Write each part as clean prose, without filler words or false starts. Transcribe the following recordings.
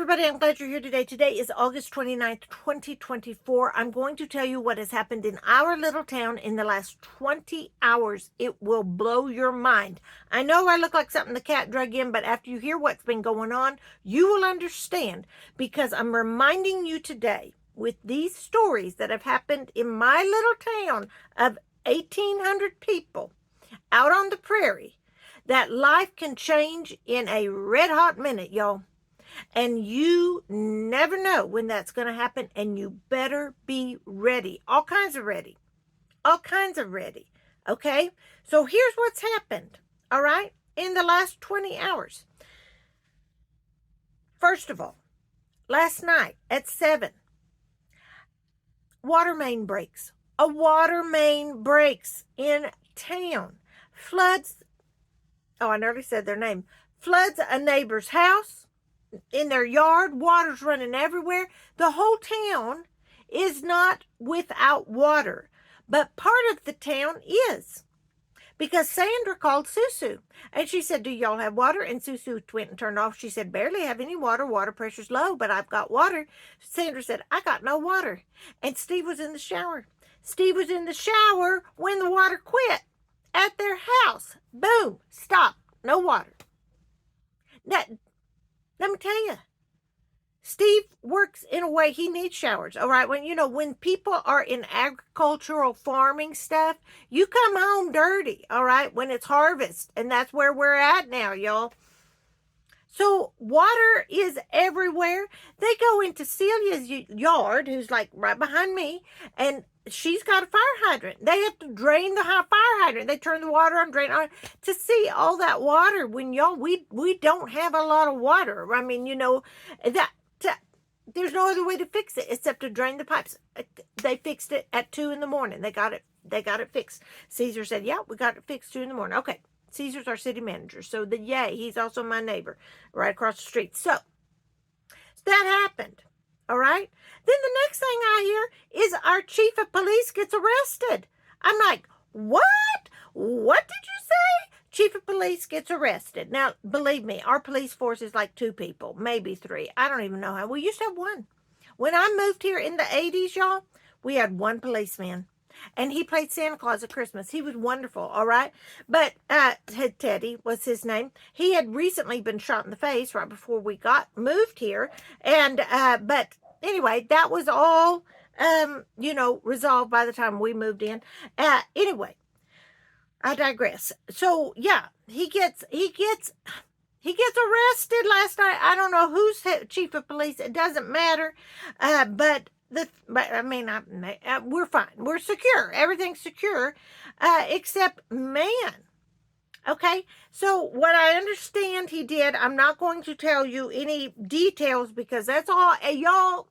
everybody, I'm glad you're here today. Today is August 29th, 2024. I'm going to tell you what has happened in our little town in the last 20 hours. It will blow your mind. I know I look like something the cat drug in, but after you hear what's been going on, you will understand, because I'm reminding you today with these stories that have happened in my little town of 1,800 people out on the prairie, that life can change in a red hot minute, y'all. And you never know when that's going to happen, and you better be ready. All kinds of ready. All kinds of ready. Okay? So here's what's happened, all right, in the last 20 hours. First of all, last night at 7, water main breaks. A water main breaks in town. Floods, oh, I nearly said their name. Floods a neighbor's house. In their yard, water's running everywhere. The whole town is not without water, but part of the town is, because Sandra called Susu and she said, "Do y'all have water?" And Susu went and turned off. She said, "Barely have any water. Water pressure's low, but I've got water." Sandra said, "I got no water." And Steve was in the shower. Steve was in the shower when the water quit at their house. Boom, stop, no water. That, let me tell you, Steve works in a way, he needs showers, all right? When people are in agricultural farming stuff, you come home dirty, all right, when it's harvest, and that's where we're at now, y'all. So water is everywhere. They go into Celia's yard, who's like right behind me, and she's got a fire hydrant. They have to drain the fire hydrant. They turn the water on, drain on, to see all that water. When y'all, we don't have a lot of water. I mean, that there's no other way to fix it except to drain the pipes. They fixed it at 2 in the morning. They got it fixed. Caesar said, "Yeah, we got it fixed 2 in the morning." Okay. Caesar's our city manager. So he's also my neighbor right across the street. So that happened. All right. Then the next thing I hear is our chief of police gets arrested. I'm like, what? What did you say? Chief of police gets arrested. Now, believe me, our police force is like 2 people, maybe 3. I don't even know how. We used to have 1. When I moved here in the 80s, y'all, we had 1 policeman. And he played Santa Claus at Christmas. He was wonderful, all right? But Teddy was his name. He had recently been shot in the face right before we moved here. And but anyway, that was all resolved by the time we moved in. Anyway, I digress. So yeah, he gets arrested last night. I don't know who's chief of police. It doesn't matter. But we're fine. We're secure. Everything's secure, except man. Okay, so what I understand he did, I'm not going to tell you any details because that's all, y'all.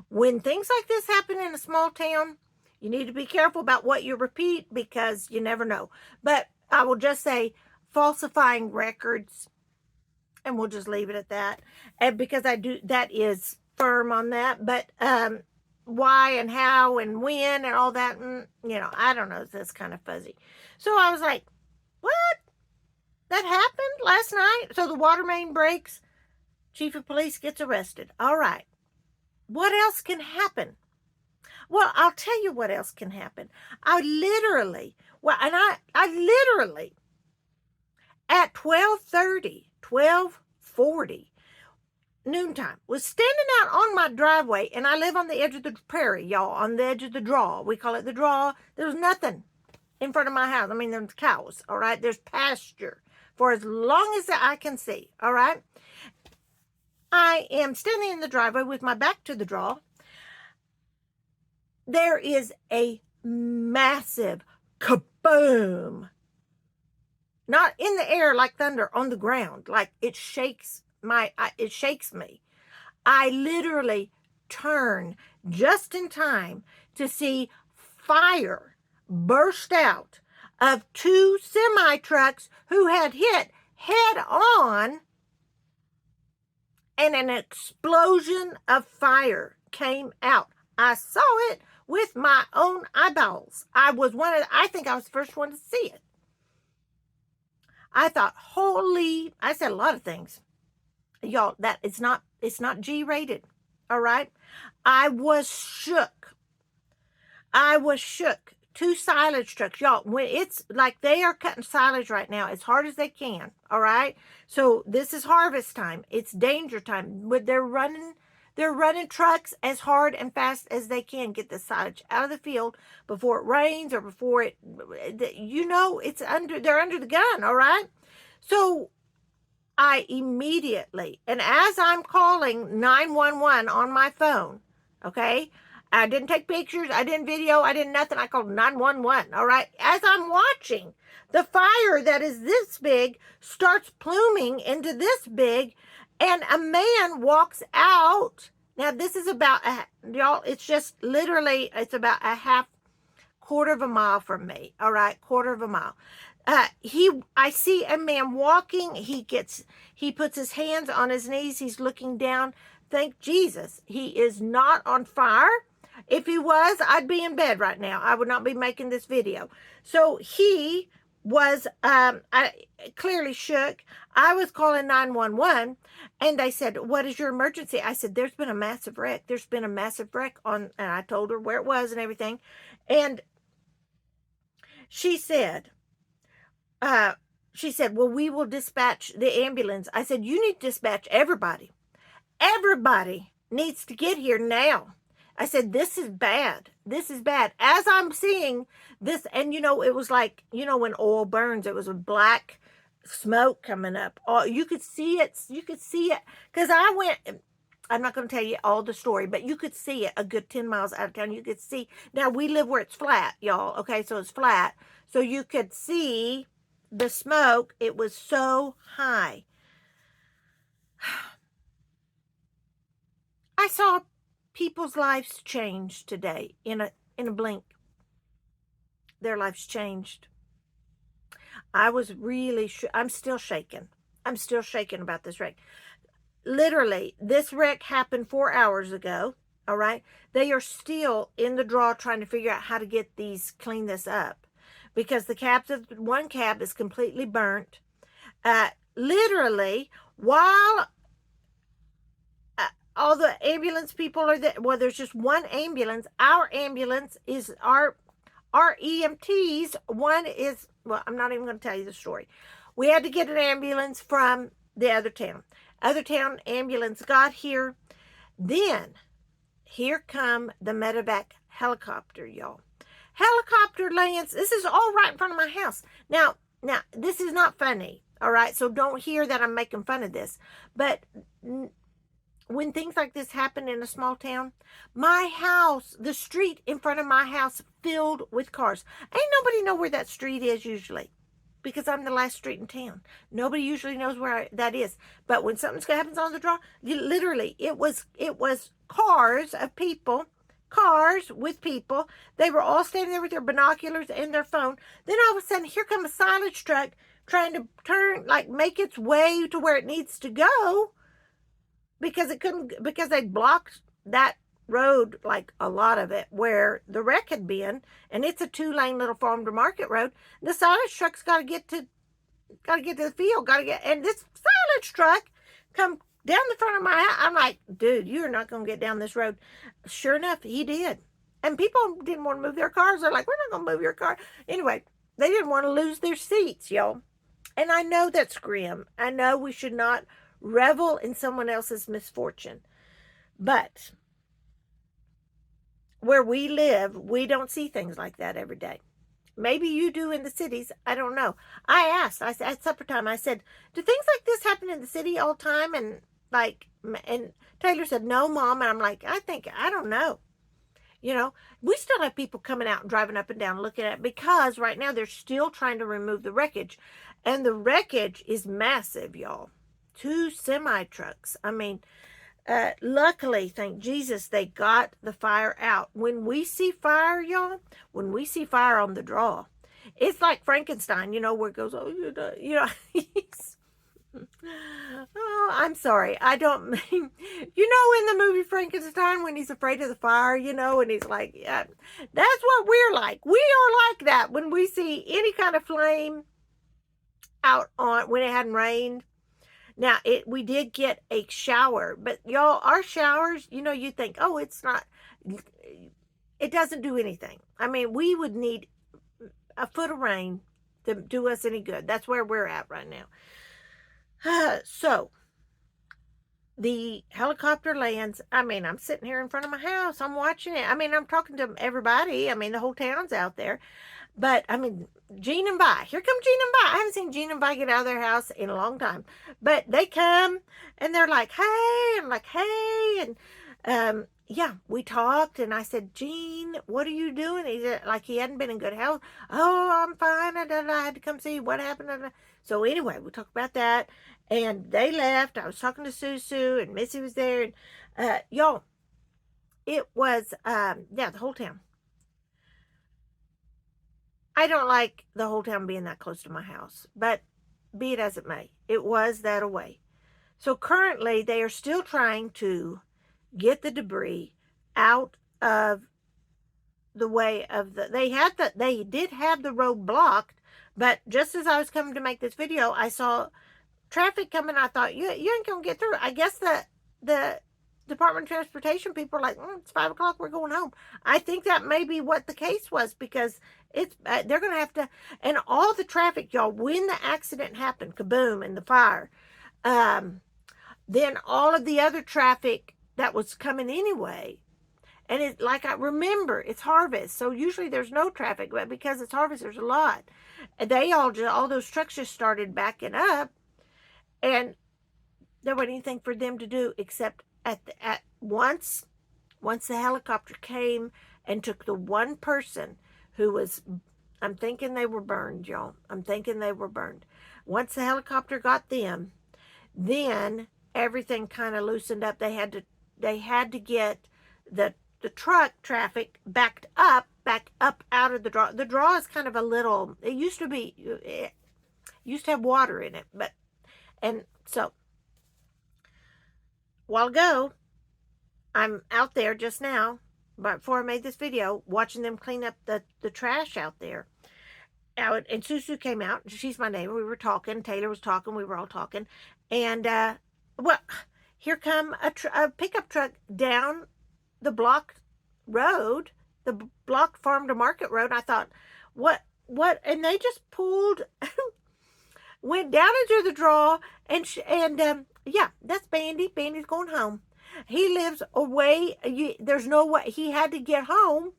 When things like this happen in a small town, you need to be careful about what you repeat because you never know. But I will just say falsifying records, and we'll just leave it at that. And because that is firm on that, but why and how and when and all that, I don't know. That's kind of fuzzy. So I was like, what? That happened last night? So the water main breaks, chief of police gets arrested. All right. What else can happen? Well, I'll tell you what else can happen. I literally at 12:40 noontime, was standing out on my driveway, and I live on the edge of the prairie, y'all, on the edge of the draw. We call it the draw. There's nothing in front of my house. I mean, there's cows, all right? There's pasture for as long as I can see, all right? I am standing in the driveway with my back to the draw. There is a massive kaboom. Not in the air like thunder, on the ground. Like it shakes me. I literally turn just in time to see fire burst out of 2 semi-trucks who had hit head on, and an explosion of fire came out. I saw it with my own eyeballs. I think I was the first one to see it. I thought, I said a lot of things. Y'all, that it's not G-rated. All right. I was shook. I was shook. 2 silage trucks. Y'all, when it's like they are cutting silage right now as hard as they can. All right. So this is harvest time. It's danger time. But they're running trucks as hard and fast as they can get the silage out of the field before it rains or before it, they're under the gun. All right. So I immediately, and as I'm calling 911 on my phone, okay, I didn't take pictures, I didn't video, I didn't nothing. I called 911, all right? As I'm watching, the fire that is this big starts pluming into this big, and a man walks out. Now, this is about, y'all, it's just literally, it's about a quarter of a mile from me, all right? Quarter of a mile. I see a man walking. He puts his hands on his knees. He's looking down. Thank Jesus. He is not on fire. If he was, I'd be in bed right now. I would not be making this video. So he was clearly shook. I was calling 911, and they said, "What is your emergency?" I said, "There's been a massive wreck. There's been a massive wreck on," and I told her where it was and everything. And she said, "Well, we will dispatch the ambulance." I said, "You need to dispatch everybody. Everybody needs to get here now." I said, "This is bad. This is bad." As I'm seeing this, and it was like, when oil burns, it was a black smoke coming up. Oh, you could see it. You could see it. Because I'm not going to tell you all the story, but you could see it a good 10 miles out of town. You could see. Now, we live where it's flat, y'all. Okay, so it's flat. So you could see the smoke. It was so high. I saw people's lives change today in a blink. Their lives changed. I was really I'm still shaking. I'm still shaking about this wreck. Literally, this wreck happened 4 hours ago. All right. They are still in the draw trying to figure out how to clean this up, because one cab is completely burnt. Literally, while all the ambulance people are there. Well, there's just one ambulance. Our ambulance is our EMTs. One is, well, I'm not even going to tell you the story. We had to get an ambulance from the other town. Other town ambulance got here. Then, here come the medevac helicopter, y'all. Helicopter lands. This is all right in front of my house. Now, this is not funny, all right? So don't hear that I'm making fun of this. But when things like this happen in a small town, my house, the street in front of my house filled with cars. Ain't nobody know where that street is usually, because I'm the last street in town. Nobody usually knows where that is. But when something happens on the draw, literally, it was cars of people, cars with people. They were all standing there with their binoculars and their phone. Then all of a sudden, here comes a silage truck trying to make its way to where it needs to go, because they blocked that road, like a lot of it, where the wreck had been, and it's a 2-lane little farm to market road. The silage truck's got to get to the field, and this silage truck come down the front of my house. I'm like, dude, you're not going to get down this road. Sure enough, he did. And people didn't want to move their cars. They're like, we're not going to move your car. Anyway, they didn't want to lose their seats, y'all. And I know that's grim. I know we should not revel in someone else's misfortune. But where we live, we don't see things like that every day. Maybe you do in the cities. I don't know. I said at supper time, I said, do things like this happen in the city all the time? And Taylor said, no, Mom. And I'm like, I don't know. We still have people coming out and driving up and down looking at it, because right now they're still trying to remove the wreckage. And the wreckage is massive, y'all. 2 semi-trucks. I mean, luckily, thank Jesus, they got the fire out. When we see fire, y'all, when we see fire on the draw, it's like Frankenstein, where it goes, oh, oh, I'm sorry. I don't mean, in the movie Frankenstein, when he's afraid of the fire, and he's like, yeah, that's what we're like. We are like that when we see any kind of flame out when it hadn't rained. Now, we did get a shower, but y'all, our showers, you think, oh, it's not, it doesn't do anything. I mean, we would need a foot of rain to do us any good. That's where we're at right now. So, the helicopter lands. I mean, I'm sitting here in front of my house. I'm watching it. I mean, I'm talking to everybody. I mean, the whole town's out there. But, I mean, Gene and Vi. Here come Gene and Vi. I haven't seen Gene and Vi get out of their house in a long time. But they come, and they're like, hey. I'm like, hey. And, yeah, we talked, and I said, Gene, what are you doing? He said, like, he hadn't been in good health. Oh, I'm fine. I had to come see what happened. So, anyway, we talked about that. And they left. I was talking to Susu, and Missy was there. And, y'all, it was, yeah, the whole town. I don't like the whole town being that close to my house, but be it as it may, it was that away. So currently, they are still trying to get the debris out of the way of they did have the road blocked, but just as I was coming to make this video, I saw traffic coming. I thought, you ain't gonna get through. I guess the Department of Transportation people are like, it's 5 o'clock, we're going home. I think that may be what the case was, because it's they're gonna have to, and all the traffic, y'all, when the accident happened, kaboom, and the fire, then all of the other traffic that was coming anyway. And it, like, I remember, it's harvest, so usually there's no traffic, but because it's harvest, there's a lot. And they all those trucks just started backing up, and there wasn't anything for them to do except at once the helicopter came and took the one person who was, I'm thinking they were burned, y'all. I'm thinking they were burned. Once the helicopter got them, then everything kind of loosened up. They had to get the truck traffic back up out of the draw. The draw is kind of a little, it used to have water in it, and so a while ago, I'm out there just now, but before I made this video, watching them clean up the trash out there. And Susu came out. She's my neighbor. We were talking. Taylor was talking. We were all talking. And, well, here come a pickup truck down the block road, the block farm to market road. I thought, what? And they just pulled, went down into the draw, and yeah, that's Bandy. Bandy's going home. He lives away. There's no way. He had to get home.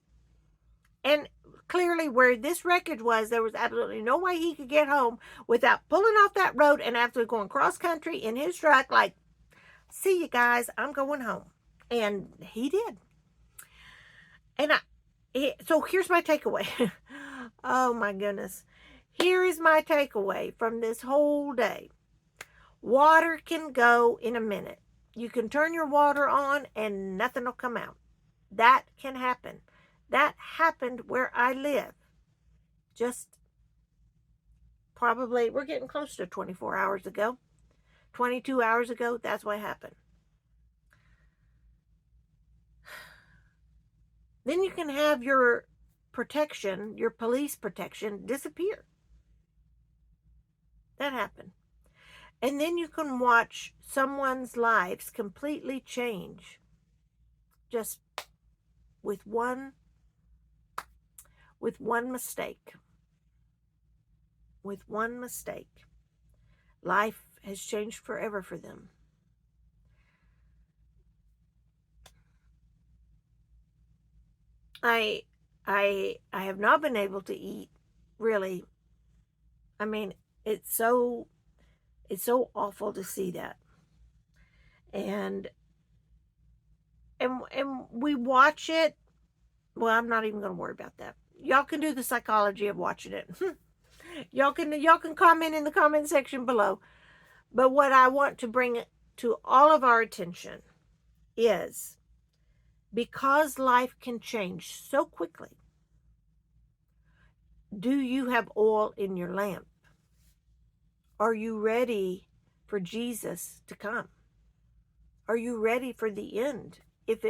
And clearly where this wreckage was, there was absolutely no way he could get home without pulling off that road and after going cross country in his truck, like, see you guys, I'm going home. And he did. And so here's my takeaway. Oh my goodness. Here is my takeaway from this whole day. Water can go in a minute. You can turn your water on and nothing will come out. That can happen. That happened where I live. Just probably, we're getting close to 24 hours ago. 22 hours ago, that's what happened. Then you can have your protection, your police protection, disappear. That happened. And then you can watch someone's lives completely change just with one mistake. With one mistake. Life has changed forever for them. I have not been able to eat, really. I mean, it's so awful to see that. And we watch it. Well, I'm not even going to worry about that. Y'all can do the psychology of watching it. Y'all can comment in the comment section below. But what I want to bring to all of our attention is, because life can change so quickly, do you have oil in your lamp? Are you ready for Jesus to come? Are you ready for the end? If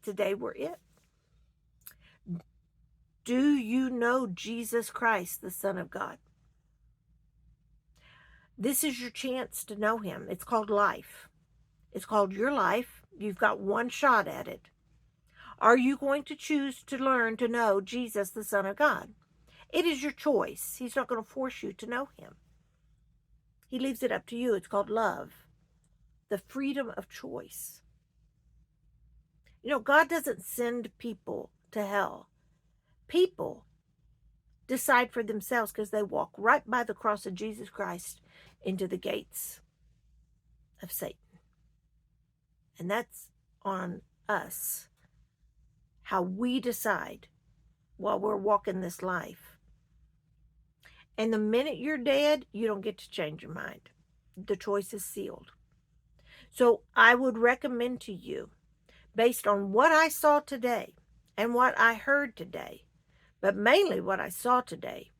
today were it. Do you know Jesus Christ, the Son of God? This is your chance to know him. It's called life. It's called your life. You've got one shot at it. Are you going to choose to learn to know Jesus, the Son of God? It is your choice. He's not going to force you to know him. He leaves it up to you. It's called love, the freedom of choice. You know, God doesn't send people to hell. People decide for themselves because they walk right by the cross of Jesus Christ into the gates of Satan. And that's on us, how we decide while we're walking this life. And the minute you're dead, you don't get to change your mind. The choice is sealed. So I would recommend to you, based on what I saw today and what I heard today, but mainly what I saw today,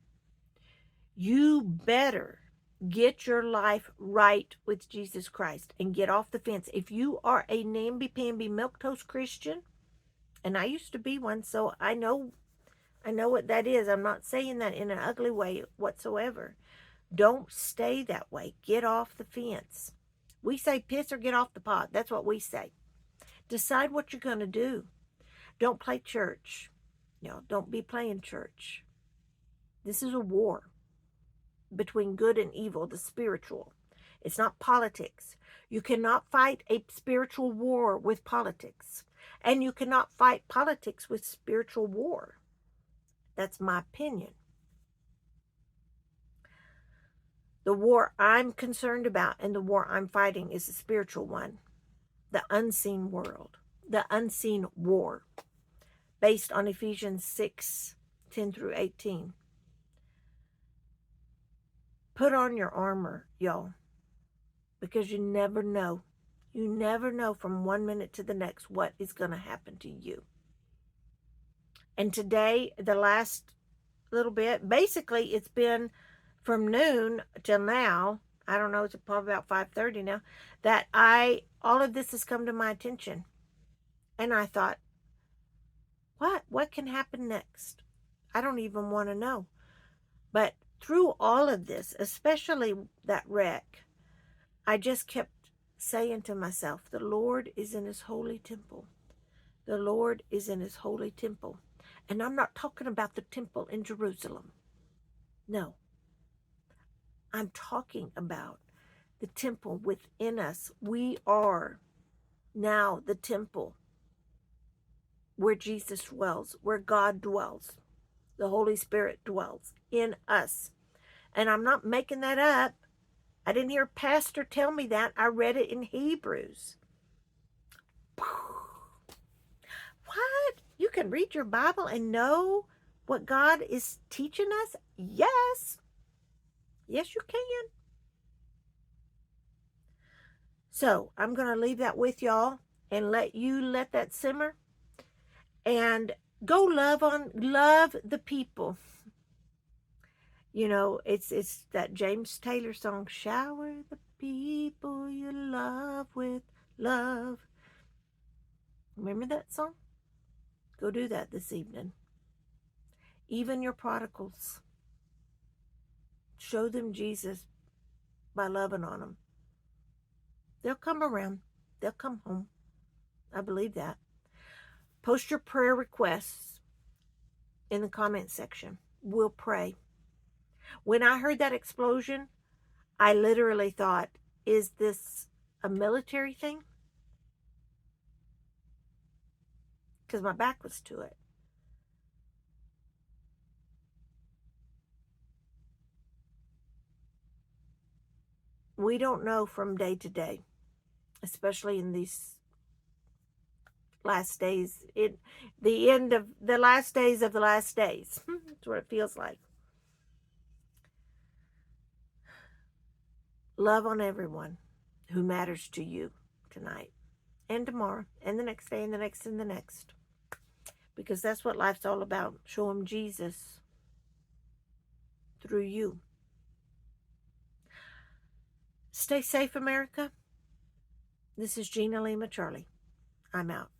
you better get your life right with Jesus Christ and get off the fence. If you are a namby-pamby milquetoast Christian, and I used to be one, so I know what that is. I'm not saying that in an ugly way whatsoever. Don't stay that way. Get off the fence. We say piss or get off the pot. That's what we say. Decide what you're going to do. Don't play church. Don't be playing church. This is a war between good and evil, the spiritual. It's not politics. You cannot fight a spiritual war with politics. And you cannot fight politics with spiritual war. That's my opinion. The war I'm concerned about and the war I'm fighting is the spiritual one. The unseen world. The unseen war. Based on Ephesians 6:10 through 18. Put on your armor, y'all. Because you never know. You never know from one minute to the next what is going to happen to you. And today, the last little bit, basically it's been from noon till now, I don't know, it's probably about 5:30 now, that all of this has come to my attention. And I thought, what can happen next? I don't even want to know. But through all of this, especially that wreck, I just kept saying to myself, the Lord is in his holy temple. The Lord is in his holy temple. And I'm not talking about the temple in Jerusalem. No. I'm talking about the temple within us. We are now the temple where Jesus dwells, where God dwells. The Holy Spirit dwells in us. And I'm not making that up. I didn't hear a pastor tell me that. I read it in Hebrews. What? You can read your Bible and know what God is teaching us? Yes. Yes, you can. So I'm going to leave that with y'all and let that simmer and go love the people. You know, it's that James Taylor song, shower the people you love with love. Remember that song? Go do that this evening. Even your prodigals. Show them Jesus by loving on them. They'll come around. They'll come home. I believe that. Post your prayer requests in the comment section. We'll pray. When I heard that explosion, I literally thought, is this a military thing? Because my back was to it. We don't know from day to day, especially in these last days, the end of the last days of the last days. That's what it feels like. Love on everyone who matters to you tonight and tomorrow and the next day and the next and the next. Because that's what life's all about. Show them Jesus through you. Stay safe, America. This is Gina Lima Charlie. I'm out.